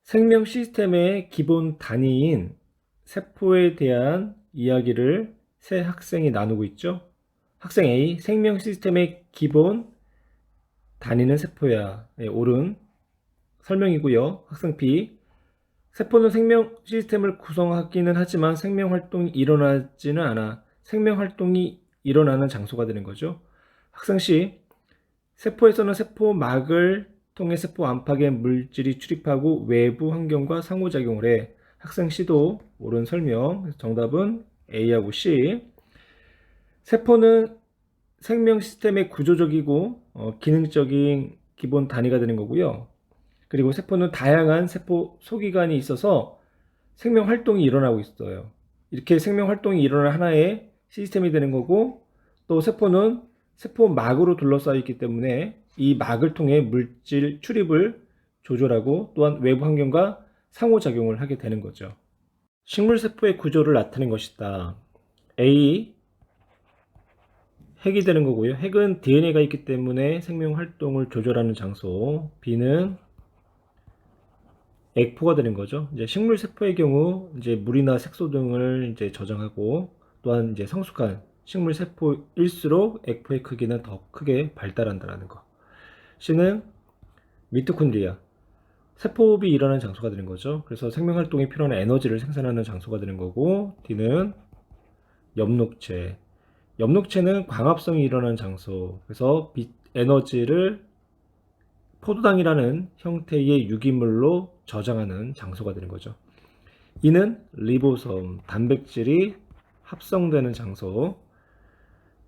생명 시스템의 기본 단위인 세포에 대한 이야기를 세 학생이 나누고 있죠. 학생 A, 생명 시스템의 기본 단위는 세포야. 네, 옳은 설명이고요. 학생 B, 세포는 생명 시스템을 구성하기는 하지만 생명 활동이 일어나지는 않아. 생명 활동이 일어나는 장소가 되는 거죠. 학생 C, 세포에서는 세포막을 통해 세포 안팎에 물질이 출입하고 외부 환경과 상호작용을 해. 학생 C도 옳은 설명. 정답은 A하고 C. 세포는 생명 시스템의 구조적이고 기능적인 기본 단위가 되는 거고요. 그리고 세포는 다양한 세포 소기관이 있어서 생명 활동이 일어나고 있어요. 이렇게 생명 활동이 일어나는 하나의 시스템이 되는 거고, 또 세포는 세포막으로 둘러싸여 있기 때문에 이 막을 통해 물질 출입을 조절하고 또한 외부 환경과 상호작용을 하게 되는 거죠. 식물세포의 구조를 나타낸 것이다. A, 핵이 되는 거고요. 핵은 DNA가 있기 때문에 생명 활동을 조절하는 장소. B는 액포가 되는 거죠. 이제 식물 세포의 경우 이제 물이나 색소 등을 이제 저장하고, 또한 이제 성숙한 식물 세포일수록 액포의 크기는 더 크게 발달한다는 거. C는 미토콘드리아, 세포호흡이 일어나는 장소가 되는 거죠. 그래서 생명 활동에 필요한 에너지를 생산하는 장소가 되는 거고, D는 엽록체. 엽록체는 광합성이 일어나는 장소. 그래서 빛 에너지를 포도당이라는 형태의 유기물로 저장하는 장소가 되는 거죠. 이는 리보솜, 단백질이 합성되는 장소.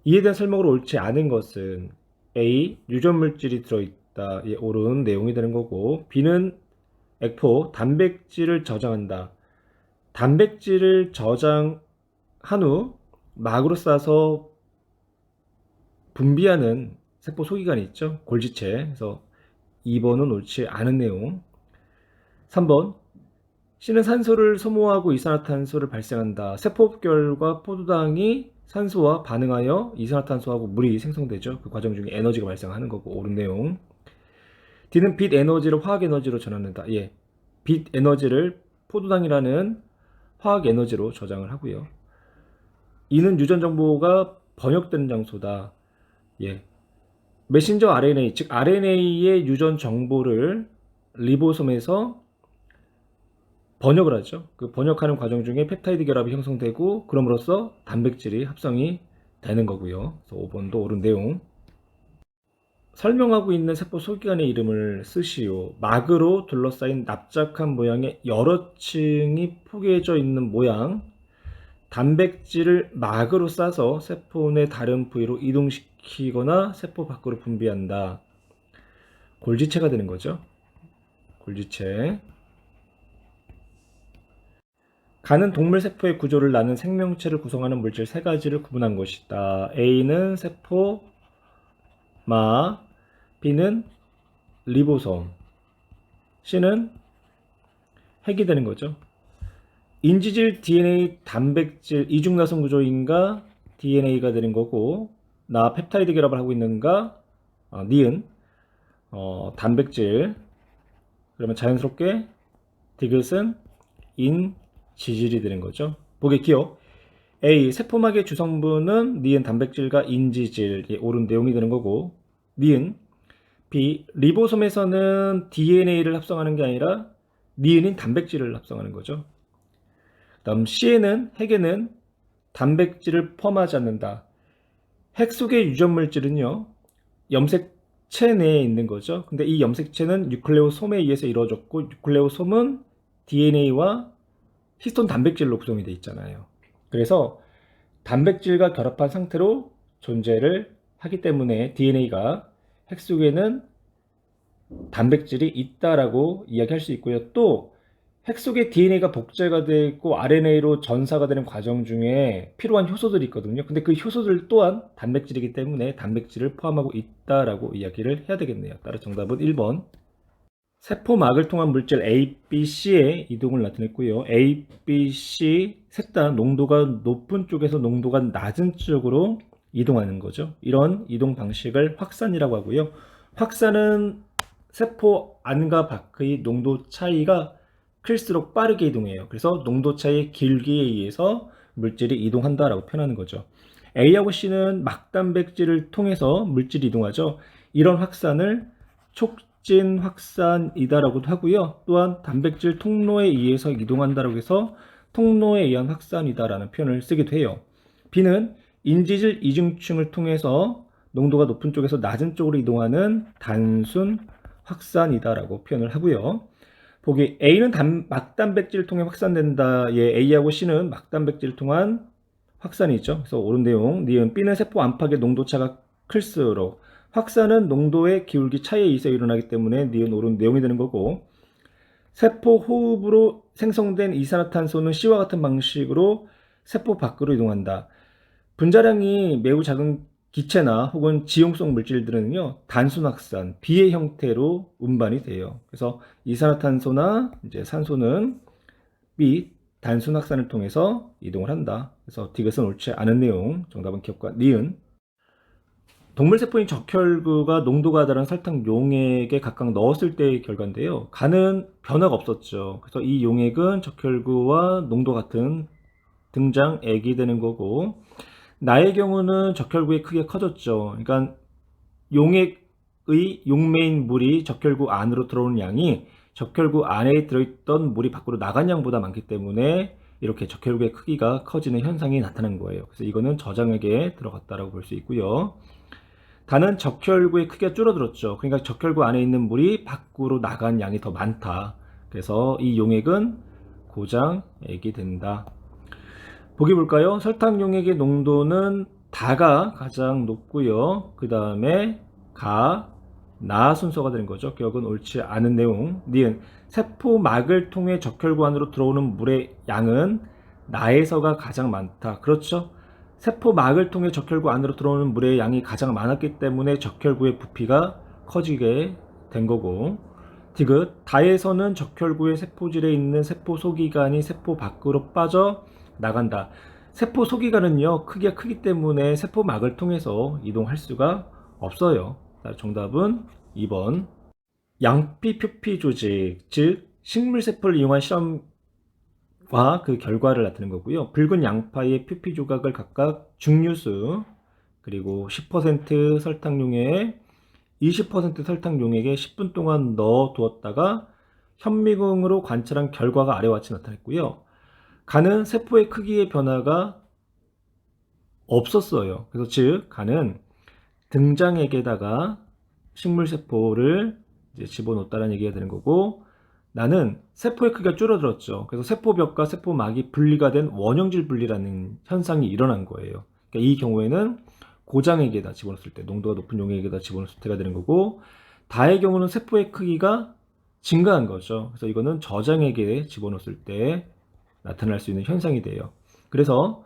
이에 대한 설명으로 옳지 않은 것은 A, 유전물질이 들어있다. 예, 옳은 내용이 되는 거고, B는 액포, 단백질을 저장한다. 단백질을 저장한 후 막으로 싸서 분비하는 세포 소기관이 있죠. 골지체. 그래서 2번은 옳지 않은 내용. 3번, C는 산소를 소모하고 이산화탄소를 발생한다. 세포흡결과 포도당이 산소와 반응하여 이산화탄소하고 물이 생성되죠. 그 과정 중에 에너지가 발생하는 거고, 옳은 내용. D는 빛 에너지를 화학 에너지로 전환한다. 예, 빛 에너지를 포도당이라는 화학 에너지로 저장을 하고요. E는 유전 정보가 번역되는 장소다. 예, 메신저 RNA, 즉 RNA의 유전 정보를 리보솜에서 번역을 하죠. 그 번역하는 과정 중에 펩타이드 결합이 형성되고, 그럼으로써 단백질이 합성이 되는 거고요. 그래서 5번도 옳은 내용. 설명하고 있는 세포 소기관의 이름을 쓰시오. 막으로 둘러싸인 납작한 모양의 여러 층이 포개져 있는 모양. 단백질을 막으로 싸서 세포 내 다른 부위로 이동시키거나 세포 밖으로 분비한다. 골지체가 되는 거죠. 골지체. 간은 동물 세포의 구조를 나눈 생명체를 구성하는 물질 세 가지를 구분한 것이다. A는 세포, 마, B는 리보솜, C는 핵이 되는 거죠. 인지질, DNA, 단백질, 이중나선 구조인가 DNA가 되는 거고, 나 펩타이드 결합을 하고 있는가, 니은 단백질. 그러면 자연스럽게 디귿은 인지질이 되는 거죠. 보기 기억. A, 세포막의 주성분은 니은 단백질과 인지질. 예, 옳은 내용이 되는 거고, 니은. B, 리보솜에서는 DNA를 합성하는 게 아니라 니은인 단백질을 합성하는 거죠. 다음 C에는, 핵에는 단백질을 포함하지 않는다. 핵 속의 유전물질은요, 염색체 내에 있는 거죠. 근데 이 염색체는 뉴클레오솜에 의해서 이루어졌고, 뉴클레오솜은 DNA와 히스톤 단백질로 구성이 되어 있잖아요. 그래서 단백질과 결합한 상태로 존재를 하기 때문에 DNA가 핵 속에는 단백질이 있다라고 이야기할 수 있고요. 또 핵 속에 DNA가 복제가 되고 RNA로 전사가 되는 과정 중에 필요한 효소들이 있거든요. 근데 그 효소들 또한 단백질이기 때문에 단백질을 포함하고 있다라고 이야기를 해야 되겠네요. 따라서 정답은 1번. 세포막을 통한 물질 A, B, C의 이동을 나타냈고요. A, B, C 셋 다 농도가 높은 쪽에서 농도가 낮은 쪽으로 이동하는 거죠. 이런 이동 방식을 확산이라고 하고요. 확산은 세포 안과 밖의 농도 차이가 클수록 빠르게 이동해요. 그래서 농도차의 길기에 의해서 물질이 이동한다라고 표현하는 거죠. A하고 C는 막단백질을 통해서 물질이 이동하죠. 이런 확산을 촉진 확산이다라고도 하고요. 또한 단백질 통로에 의해서 이동한다라고 해서 통로에 의한 확산이다라는 표현을 쓰기도 해요. B는 인지질 이중층을 통해서 농도가 높은 쪽에서 낮은 쪽으로 이동하는 단순 확산이다라고 표현을 하고요. 보기 A는 막단백질을 통해 확산된다. 예, A하고 C는 막단백질을 통한 확산이죠. 그래서 옳은 내용. 니은 B는 세포 안팎의 농도차가 클수록 확산은 농도의 기울기 차이에 의해서 일어나기 때문에 니은 옳은 내용이 되는 거고, 세포 호흡으로 생성된 이산화탄소는 C와 같은 방식으로 세포 밖으로 이동한다. 분자량이 매우 작은 기체나 혹은 지용성 물질들은요, 단순 확산, B의 형태로 운반이 돼요. 그래서 이산화탄소나 이제 산소는 B, 단순 확산을 통해서 이동을 한다. 그래서 디귿은 옳지 않은 내용. 정답은 기억과 니은. 동물세포인 적혈구가 농도가 다른 설탕 용액에 각각 넣었을 때의 결과인데요. 간은 변화가 없었죠. 그래서 이 용액은 적혈구와 농도 같은 등장액이 되는 거고, 나의 경우는 적혈구의 크기가 커졌죠. 그러니까 용액의 용매인 물이 적혈구 안으로 들어오는 양이 적혈구 안에 들어있던 물이 밖으로 나간 양보다 많기 때문에 이렇게 적혈구의 크기가 커지는 현상이 나타난 거예요. 그래서 이거는 저장액에 들어갔다라고 볼 수 있고요. 단은 적혈구의 크기가 줄어들었죠. 그러니까 적혈구 안에 있는 물이 밖으로 나간 양이 더 많다. 그래서 이 용액은 고장액이 된다. 보기 볼까요? 설탕 용액의 농도는 다가 가장 높고요. 그 다음에 가, 나 순서가 되는 거죠. 기억은 옳지 않은 내용. 니은 세포막을 통해 적혈구 안으로 들어오는 물의 양은 나에서가 가장 많다. 그렇죠? 세포막을 통해 적혈구 안으로 들어오는 물의 양이 가장 많았기 때문에 적혈구의 부피가 커지게 된 거고, 디귿 다에서는 적혈구의 세포질에 있는 세포 소기관이 세포 밖으로 빠져 나간다. 세포 소기관은요, 크기가 크기 때문에 세포막을 통해서 이동할 수가 없어요. 정답은 2번. 양피 표피 조직, 즉 식물세포를 이용한 실험과 그 결과를 나타낸 거고요. 붉은 양파의 표피 조각을 각각 증류수, 그리고 10% 설탕용액, 20% 설탕용액에 10분 동안 넣어 두었다가 현미경으로 관찰한 결과가 아래와 같이 나타났고요. 간은 세포의 크기의 변화가 없었어요. 그래서 즉 간은 등장액에다가 식물세포를 이제 집어넣었다는 얘기가 되는 거고, 나는 세포의 크기가 줄어들었죠. 그래서 세포벽과 세포막이 분리가 된 원형질 분리라는 현상이 일어난 거예요. 그러니까 이 경우에는 고장액에다 집어넣었을 때, 농도가 높은 용액에다 집어넣었을 때가 되는 거고, 다의 경우는 세포의 크기가 증가한 거죠. 그래서 이거는 저장액에 집어넣었을 때 나타날 수 있는 현상이 돼요. 그래서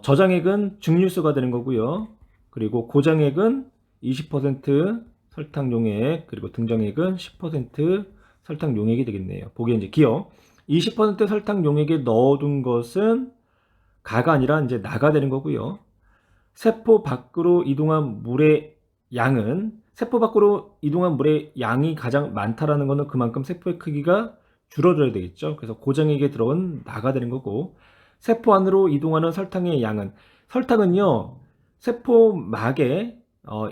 저장액은 증류수가 되는 거고요. 그리고 고장액은 20% 설탕 용액, 그리고 등장액은 10% 설탕 용액이 되겠네요. 보기에 이제 기억. 20% 설탕 용액에 넣어둔 것은 가가 아니라 이제 나가 되는 거고요. 세포 밖으로 이동한 물의 양은, 세포 밖으로 이동한 물의 양이 가장 많다라는 것은 그만큼 세포의 크기가 줄어들어야 되겠죠. 그래서 고장액에 들어온 나가 되는 거고, 세포 안으로 이동하는 설탕의 양은, 설탕은요 세포막의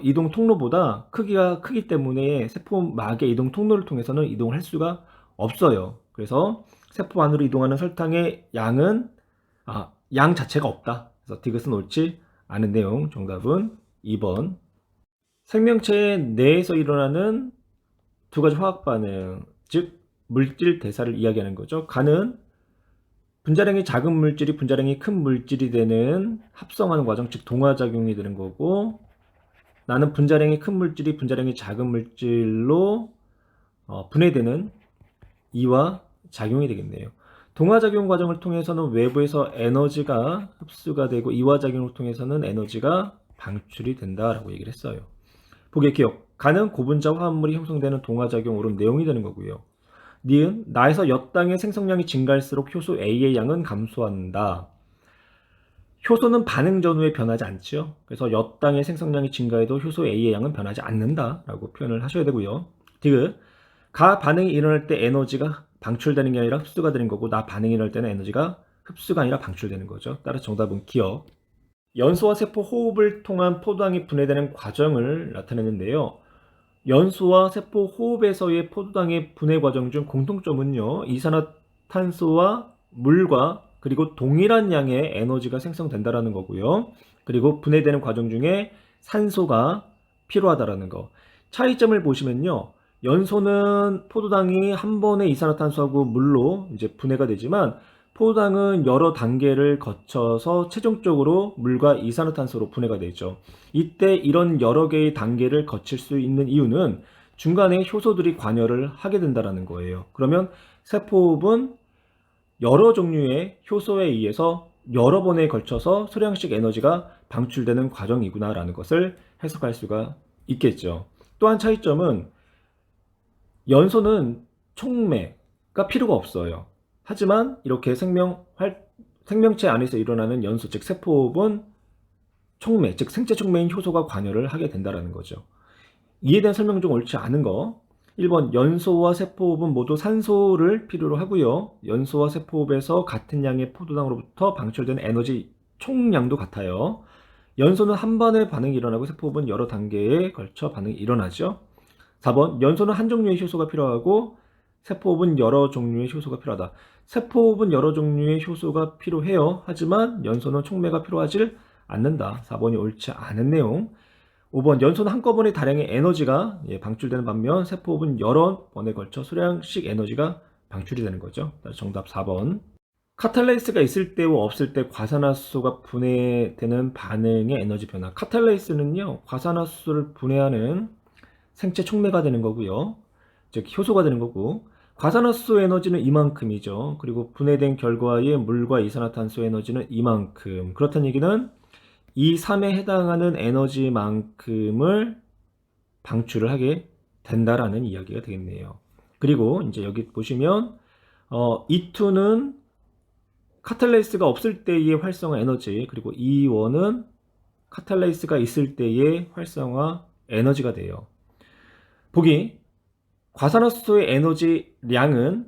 이동 통로보다 크기가 크기 때문에 세포막의 이동 통로를 통해서는 이동을 할 수가 없어요. 그래서 세포 안으로 이동하는 설탕의 양은 양 자체가 없다. 그래서 디귿은 옳지 않은 내용. 정답은 2번. 생명체 내에서 일어나는 두 가지 화학 반응, 즉 물질 대사를 이야기하는 거죠. 간은 분자량이 작은 물질이 분자량이 큰 물질이 되는 합성하는 과정, 즉 동화작용이 되는 거고, 나는 분자량이 큰 물질이 분자량이 작은 물질로 분해되는 이와 작용이 되겠네요. 동화작용 과정을 통해서는 외부에서 에너지가 흡수가 되고, 이화작용을 통해서는 에너지가 방출이 된다라고 얘기를 했어요. 보기의 기억. 간은 고분자 화합물이 형성되는 동화작용 옳은 내용이 되는 거고요. 니은 나에서 엿당의 생성량이 증가할수록 효소 A의 양은 감소한다. 효소는 반응 전후에 변하지 않죠. 그래서 엿당의 생성량이 증가해도 효소 A의 양은 변하지 않는다라고 표현을 하셔야 되고요. 디귿 가 반응이 일어날 때 에너지가 방출되는 게 아니라 흡수가 되는 거고, 나 반응이랄 때는 에너지가 흡수가 아니라 방출되는 거죠. 따라서 정답은 기억. 연소와 세포 호흡을 통한 포도당이 분해되는 과정을 나타내는데요. 연소와 세포 호흡에서의 포도당의 분해 과정 중 공통점은요, 이산화탄소와 물과 그리고 동일한 양의 에너지가 생성된다라는 거고요. 그리고 분해되는 과정 중에 산소가 필요하다라는 거. 차이점을 보시면요, 연소는 포도당이 한 번에 이산화탄소하고 물로 이제 분해가 되지만, 포도당은 여러 단계를 거쳐서 최종적으로 물과 이산화탄소로 분해가 되죠. 이때 이런 여러 개의 단계를 거칠 수 있는 이유는 중간에 효소들이 관여를 하게 된다는 거예요. 그러면 세포호흡은 여러 종류의 효소에 의해서 여러 번에 걸쳐서 소량씩 에너지가 방출되는 과정이구나라는 것을 해석할 수가 있겠죠. 또한 차이점은 연소는 촉매가 필요가 없어요. 하지만 이렇게 생명체 안에서 일어나는 연소, 즉 세포호흡은 촉매, 즉 생체 촉매인 효소가 관여를 하게 된다는 거죠. 이에 대한 설명 중 옳지 않은 거. 1번, 연소와 세포호흡은 모두 산소를 필요로 하고요. 연소와 세포호흡에서 같은 양의 포도당으로부터 방출된 에너지 총량도 같아요. 연소는 한 번에 반응이 일어나고 세포호흡은 여러 단계에 걸쳐 반응이 일어나죠. 4번, 연소는 한 종류의 효소가 필요하고 세포호흡은 여러 종류의 효소가 필요하다. 세포호흡은 여러 종류의 효소가 필요해요. 하지만 연소는 촉매가 필요하지 않는다. 4번이 옳지 않은 내용. 5번, 연소는 한꺼번에 다량의 에너지가 방출되는 반면 세포호흡은 여러 번에 걸쳐 소량씩 에너지가 방출이 되는 거죠. 정답 4번. 카탈레이스가 있을 때와 없을 때 과산화수소가 분해되는 반응의 에너지 변화. 카탈레이스는요, 과산화수소를 분해하는 생체 촉매가 되는 거고요. 즉 효소가 되는 거고, 과산화수소 에너지는 이만큼이죠. 그리고 분해된 결과의 물과 이산화탄소 에너지는 이만큼. 그렇다는 얘기는 이 3에 해당하는 에너지만큼을 방출을 하게 된다라는 이야기가 되겠네요. 그리고 이제 여기 보시면 E2는 카탈레이스가 없을 때의 활성화 에너지, 그리고 E1은 카탈레이스가 있을 때의 활성화 에너지가 돼요. 보기, 과산화수소의 에너지량은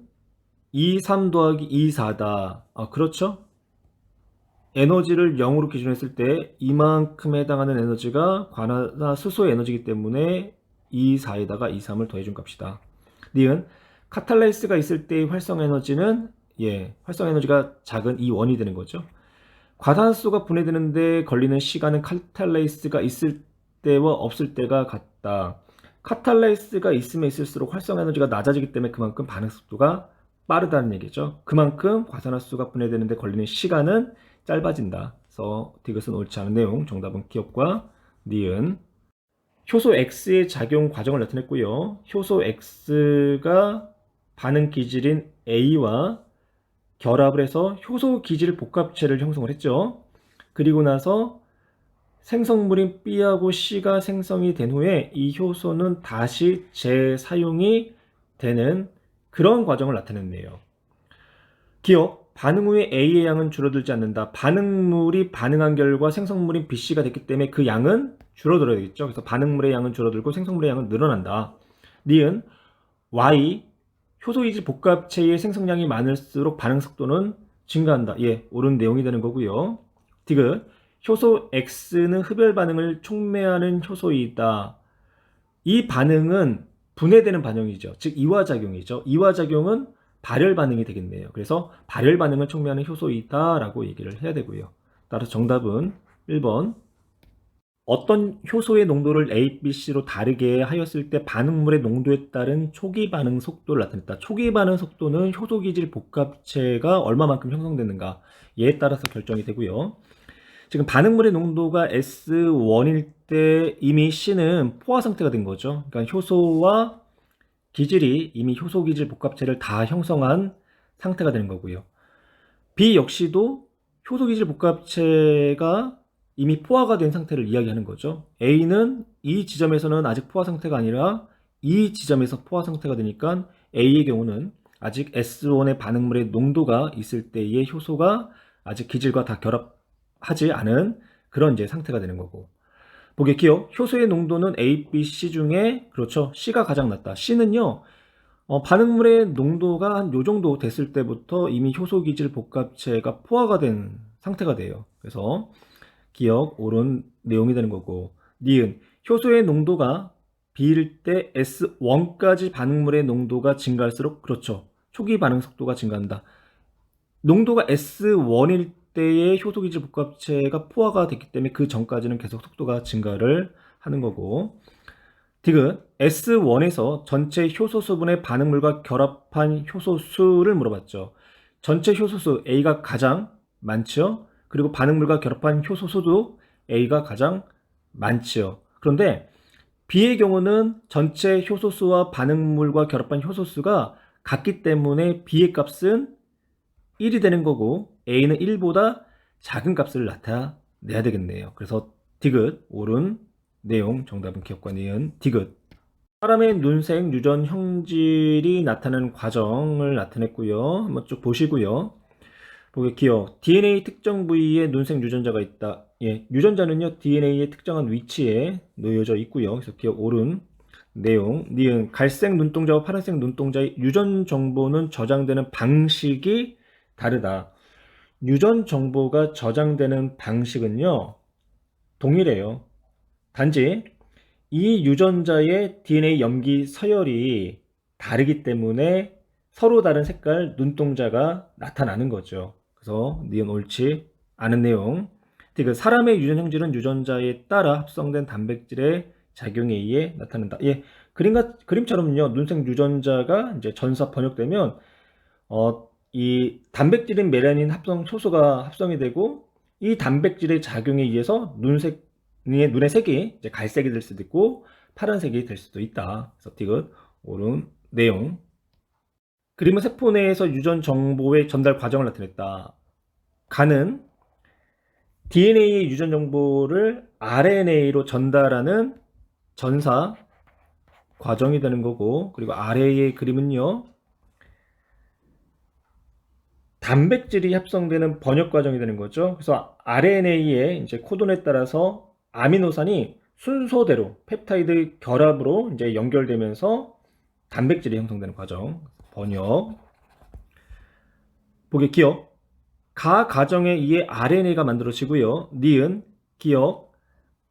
E3 더하기 E4다. 그렇죠? 에너지를 0으로 기준했을 때 이만큼에 해당하는 에너지가 과산화수소의 에너지이기 때문에 E4에다가 E3을 더해준 값이다. 니은 카탈레이스가 있을 때의 활성 에너지는 활성 에너지가 작은 E1이 되는 거죠. 과산화수소가 분해되는데 걸리는 시간은 카탈레이스가 있을 때와 없을 때가 같다. 카탈레이스가 있으면 있을수록 활성 에너지가 낮아지기 때문에 그만큼 반응 속도가 빠르다는 얘기죠. 그만큼 과산화수소가 분해되는데 걸리는 시간은 짧아진다. 그래서 이것은 옳지 않은 내용. 정답은 기억과 니은. 효소 X의 작용 과정을 나타냈고요. 효소 X가 반응 기질인 A와 결합을 해서 효소 기질 복합체를 형성을 했죠. 그리고 나서 생성물인 B하고 C가 생성이 된 후에 이 효소는 다시 재사용이 되는 그런 과정을 나타냈네요. 기억, 반응 후에 A의 양은 줄어들지 않는다. 반응물이 반응한 결과 생성물인 BC가 됐기 때문에 그 양은 줄어들어야겠죠. 그래서 반응물의 양은 줄어들고 생성물의 양은 늘어난다. 니은 Y, 효소이질 복합체의 생성량이 많을수록 반응 속도는 증가한다. 옳은 내용이 되는 거고요. 디귿, 효소 X는 흡열 반응을 촉매하는 효소이다. 이 반응은 분해되는 반응이죠. 즉 이화작용이죠. 이화작용은 발열 반응이 되겠네요. 그래서 발열 반응을 촉매하는 효소이다 라고 얘기를 해야 되고요. 따라서 정답은 1번. 어떤 효소의 농도를 A, B, C로 다르게 하였을 때 반응물의 농도에 따른 초기 반응 속도를 나타냈다. 초기 반응 속도는 효소 기질 복합체가 얼마만큼 형성되는가에 따라서 결정이 되고요. 지금 반응물의 농도가 S1일 때 이미 C는 포화 상태가 된 거죠. 그러니까 효소와 기질이 이미 효소 기질 복합체를 다 형성한 상태가 되는 거고요. B 역시도 효소 기질 복합체가 이미 포화가 된 상태를 이야기하는 거죠. A는 이 지점에서는 아직 포화 상태가 아니라 이 지점에서 포화 상태가 되니까 A의 경우는 아직 S1의 반응물의 농도가 있을 때의 효소가 아직 기질과 다 결합하지 않은 그런 이제 상태가 되는 거고. 보기 기억, 효소의 농도는 A, B, C 중에 그렇죠. C가 가장 낮다. C는요, 반응물의 농도가 한 요 정도 됐을 때부터 이미 효소기질 복합체가 포화가 된 상태가 돼요. 그래서 기억, 옳은 내용이 되는 거고, 니은, 효소의 농도가 B일 때 S1까지 반응물의 농도가 증가할수록, 그렇죠. 초기 반응 속도가 증가한다. 농도가 S1일 때의 효소기질 복합체가 포화가 됐기 때문에 그 전까지는 계속 속도가 증가를 하는 거고, 디귿, S1에서 전체 효소수분의 반응물과 결합한 효소수를 물어봤죠. 전체 효소수 A가 가장 많죠. 그리고 반응물과 결합한 효소수도 A가 가장 많죠. 그런데 B의 경우는 전체 효소수와 반응물과 결합한 효소수가 같기 때문에 B의 값은 1이 되는 거고 A는 1보다 작은 값을 나타내야 되겠네요. 그래서 디귿, 옳은 내용, 정답은 기억과 니은, 디귿. 사람의 눈색 유전 형질이 나타나는 과정을 나타냈고요. 한번 쭉 보시고요. 보기 기억. DNA 특정 부위에 눈색 유전자가 있다. 예, 유전자는요 DNA의 특정한 위치에 놓여져 있고요. 그래서 기억 옳은 내용. 니은 갈색 눈동자와 파란색 눈동자의 유전 정보는 저장되는 방식이 다르다. 유전 정보가 저장되는 방식은요 동일해요. 단지 이 유전자의 DNA 염기 서열이 다르기 때문에 서로 다른 색깔 눈동자가 나타나는 거죠. 그래서 니은 옳지 않은 내용. 그 사람의 유전 형질은 유전자에 따라 합성된 단백질의 작용에 의해 나타난다. 예, 그림처럼요. 눈색 유전자가 이제 전사 번역되면 이 단백질인 메라닌 합성 효소가 합성이 되고 이 단백질의 작용에 의해서 눈의 색이 이제 갈색이 될 수도 있고 파란색이 될 수도 있다. 그래서 디귿 옳은 내용. 그림은 세포 내에서 유전 정보의 전달 과정을 나타냈다. 간은 DNA의 유전 정보를 RNA로 전달하는 전사 과정이 되는 거고, 그리고 아래의 그림은요 단백질이 합성되는 번역 과정이 되는 거죠. 그래서 RNA의 이제 코돈에 따라서 아미노산이 순서대로 펩타이드 결합으로 이제 연결되면서 단백질이 형성되는 과정. 번역. 보기 기억. 가 과정에 의해 RNA가 만들어지고요. 니은 기억.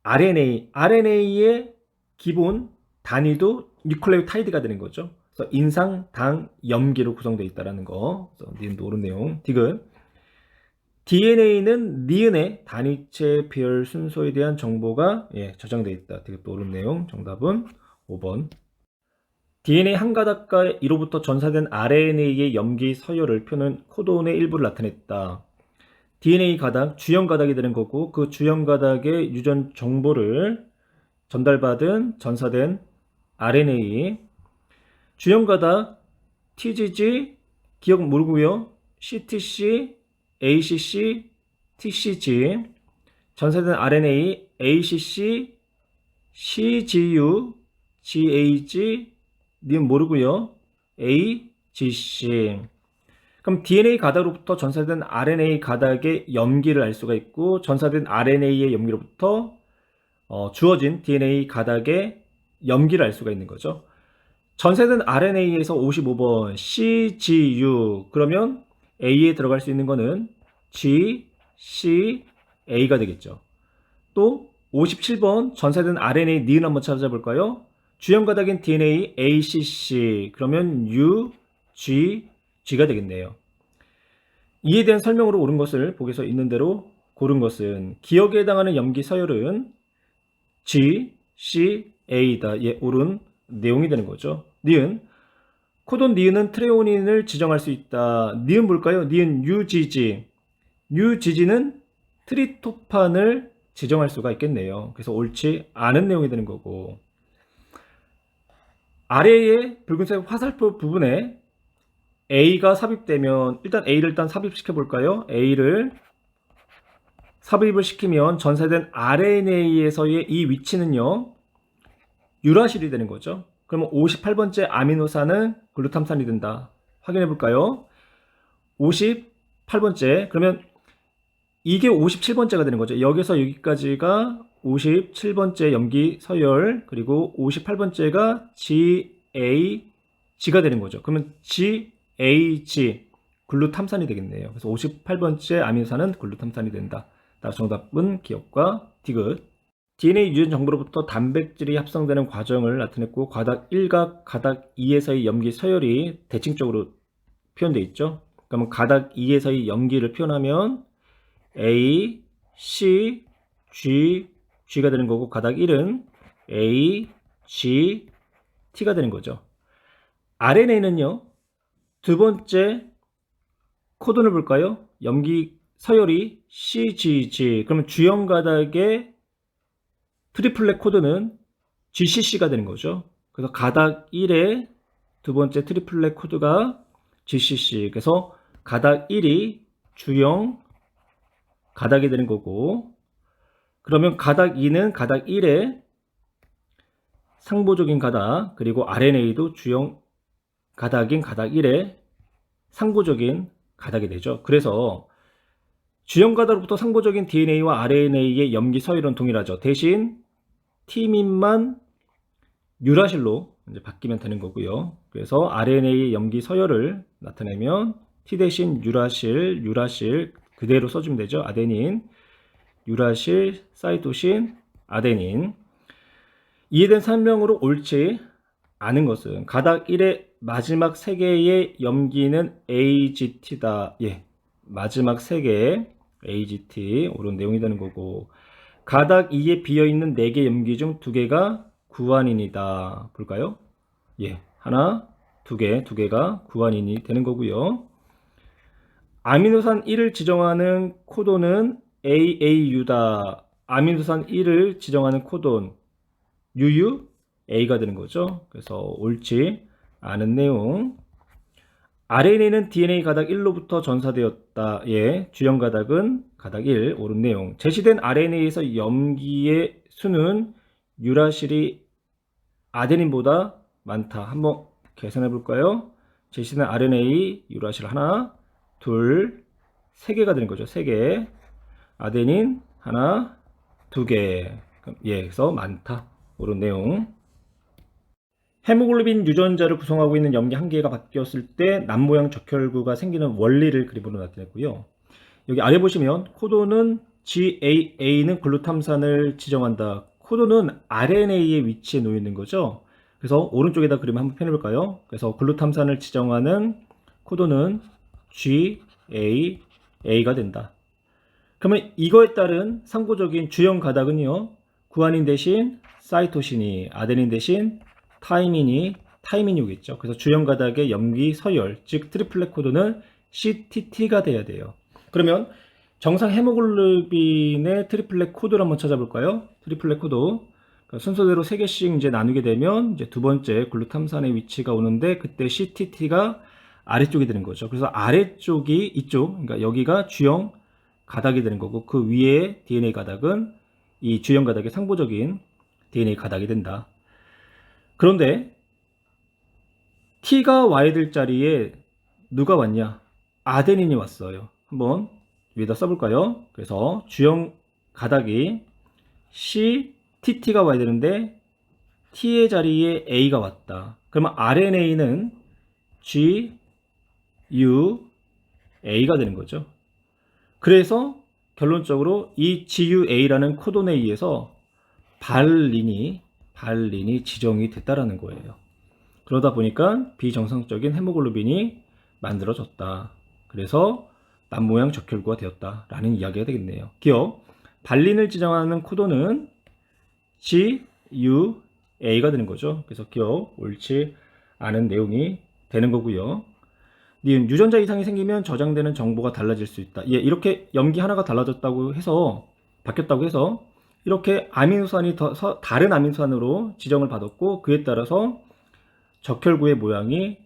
RNA의 기본 단위도 뉴클레오타이드가 되는 거죠. 그래서 인상, 당, 염기로 구성되어 있다는 거. 그래서 니은도 옳은 내용. 디귿. DNA는 니은의 단위체 배열 순서에 대한 정보가 저장되어 있다. 디귿도 옳은 내용. 정답은 5번. DNA 한 가닥과 이로부터 전사된 RNA의 염기 서열을 표는 코돈의 일부를 나타냈다. DNA 가닥, 주형 가닥이 되는 거고 그 주형 가닥의 유전 정보를 전사된 RNA, 주형 가닥 TGG 기억 모르고요. CTC, ACC, TCG, 전사된 RNA ACC, CGU, GAG, 님 모르고요. AGC. 그럼 DNA 가닥으로부터 전사된 RNA 가닥의 염기를 알 수가 있고 전사된 RNA의 염기로부터 주어진 DNA 가닥의 염기를 알 수가 있는 거죠. 전사된 RNA에서 55번 CGU 그러면 A에 들어갈 수 있는 거는 G, C, A가 되겠죠. 또 57번 전사된 RNA 니은 한번 찾아볼까요? 주형 가닥인 DNA ACC 그러면 U, G, G가 되겠네요. 이에 대한 설명으로 옳은 것을 보기서 있는 대로 고른 것은 기억에 해당하는 염기 서열은 G, C, A다. 예, 옳은 내용이 되는 거죠. 니은 코돈 니은은 트레오닌을 지정할 수 있다. 니은 뭘까요? 니은 UGG. UGG는 트리토판을 지정할 수가 있겠네요. 그래서 옳지 않은 내용이 되는 거고 아래의 붉은색 화살표 부분에 A가 삽입되면 일단 A를 삽입시켜 볼까요? A를 삽입을 시키면 전사된 RNA에서의 이 위치는요 유라실이 되는 거죠. 그러면 58번째 아미노산은 글루탐산이 된다. 확인해 볼까요? 58번째 그러면 이게 57번째가 되는 거죠. 여기서 여기까지가 57번째 염기 서열 그리고 58번째가 GAG G가 되는 거죠. 그러면 GAG 글루탐산이 되겠네요. 그래서 58번째 아미노산은 글루탐산이 된다. 따라서 정답은 기억과 디귿. DNA 유전 정보로부터 단백질이 합성되는 과정을 나타냈고 가닥 1과 가닥 2에서의 염기 서열이 대칭적으로 표현되어 있죠. 그러면 가닥 2에서의 염기를 표현하면 A, C, G, G가 되는 거고 가닥 1은 A, G, T가 되는 거죠. RNA는요. 두 번째 코돈을 볼까요? 염기 서열이 CGG. 그러면 주형 가닥의 트리플렛 코드는 GCC가 되는 거죠. 그래서 가닥 1의 두 번째 트리플렛 코드가 GCC. 그래서 가닥 1이 주형 가닥이 되는 거고, 그러면 가닥 2는 가닥 1의 상보적인 가닥, 그리고 RNA도 주형 가닥인 가닥 1의 상보적인 가닥이 되죠. 그래서 주형 가닥으로부터 상보적인 DNA와 RNA의 염기 서열은 동일하죠. 대신 T민만 유라실로 이제 바뀌면 되는 거고요. 그래서 RNA의 염기 서열을 나타내면 T 대신 유라실 그대로 써주면 되죠. 아데닌, 유라실, 사이토신, 아데닌. 이해된 설명으로 옳지 않은 것은 가닥 1의 마지막 3개의 염기는 AGT다. 예, 마지막 3개의 AGT 옳은 내용이 되는 거고, 가닥 2에 비어있는 4개 염기 중 2개가 구안인이다. 볼까요? 예, 하나, 2개가 구안인이 되는 거고요. 아미노산 1을 지정하는 코돈은 AAU다. 아미노산 1을 지정하는 코돈 UUA가 되는 거죠. 그래서 옳지 않은 내용. RNA는 DNA 가닥 1로부터 전사되었다. 예, 주형 가닥은 가닥 1. 옳은 내용. 제시된 RNA에서 염기의 수는 유라실이 아데닌보다 많다. 한번 계산해 볼까요? 제시된 RNA 유라실 하나, 둘, 3개가 되는 거죠. 3개. 아데닌 하나, 2개. 예, 그래서 많다. 옳은 내용. 헤모글로빈 유전자를 구성하고 있는 염기 한 개가 바뀌었을 때 남모양 적혈구가 생기는 원리를 그림으로 나타냈고요. 여기 아래 보시면 코돈은 GAA는 글루탐산을 지정한다. 코돈은 RNA의 위치에 놓여 있는 거죠. 그래서 오른쪽에다 그림 한번 펴볼까요? 그래서 글루탐산을 지정하는 코돈은 GAA가 된다. 그러면 이거에 따른 상부적인 주형 가닥은요, 구안인 대신 사이토신이, 아데닌 대신 타이민이 오겠죠. 그래서 주형 가닥의 염기 서열, 즉 트리플렛 코드는 CTT가 돼야 돼요. 그러면 정상 헤모글로빈의 트리플렛 코드를 한번 찾아볼까요? 트리플렛 코드. 그러니까 순서대로 3개씩 이제 나누게 되면 이제 두 번째 글루탐산의 위치가 오는데 그때 CTT가 아래쪽이 되는 거죠. 그래서 아래쪽이 이쪽, 그러니까 여기가 주형 가닥이 되는 거고 그 위에 DNA 가닥은 이 주형 가닥의 상부적인 DNA 가닥이 된다. 그런데 T가 와야 될 자리에 누가 왔냐? 아데닌이 왔어요. 한번 위에다 써볼까요? 그래서 주형 가닥이 CTT가 와야 되는데 T의 자리에 A가 왔다. 그러면 RNA는 GUA가 되는 거죠. 그래서 결론적으로 이 GUA라는 코돈에 의해서 발린이 지정이 됐다라는 거예요. 그러다 보니까 비정상적인 헤모글로빈이 만들어졌다. 그래서 남모양 적혈구가 되었다라는 이야기가 되겠네요. 기억, 발린을 지정하는 코돈은 GUA가 되는 거죠. 그래서 기억, 옳지 않은 내용이 되는 거고요. 니은, 유전자 이상이 생기면 저장되는 정보가 달라질 수 있다. 예, 이렇게 염기 하나가 달라졌다고 해서, 바뀌었다고 해서 이렇게 아미노산이 다른 아미노산으로 지정을 받았고 그에 따라서 적혈구의 모양이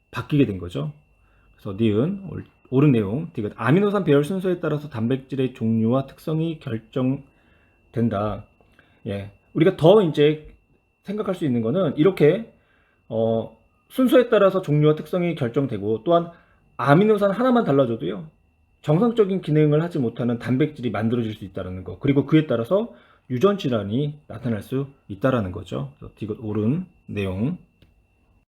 바뀌게 된 거죠. 그래서 니은, 옳은 내용. 디귿, 아미노산 배열 순서에 따라서 단백질의 종류와 특성이 결정된다. 예, 우리가 더 이제 생각할 수 있는 거는 이렇게 순서에 따라서 종류와 특성이 결정되고 또한 아미노산 하나만 달라져도요 정상적인 기능을 하지 못하는 단백질이 만들어질 수 있다는 거, 그리고 그에 따라서 유전 질환이 나타날 수 있다는 거죠. 디귿, 옳은 내용.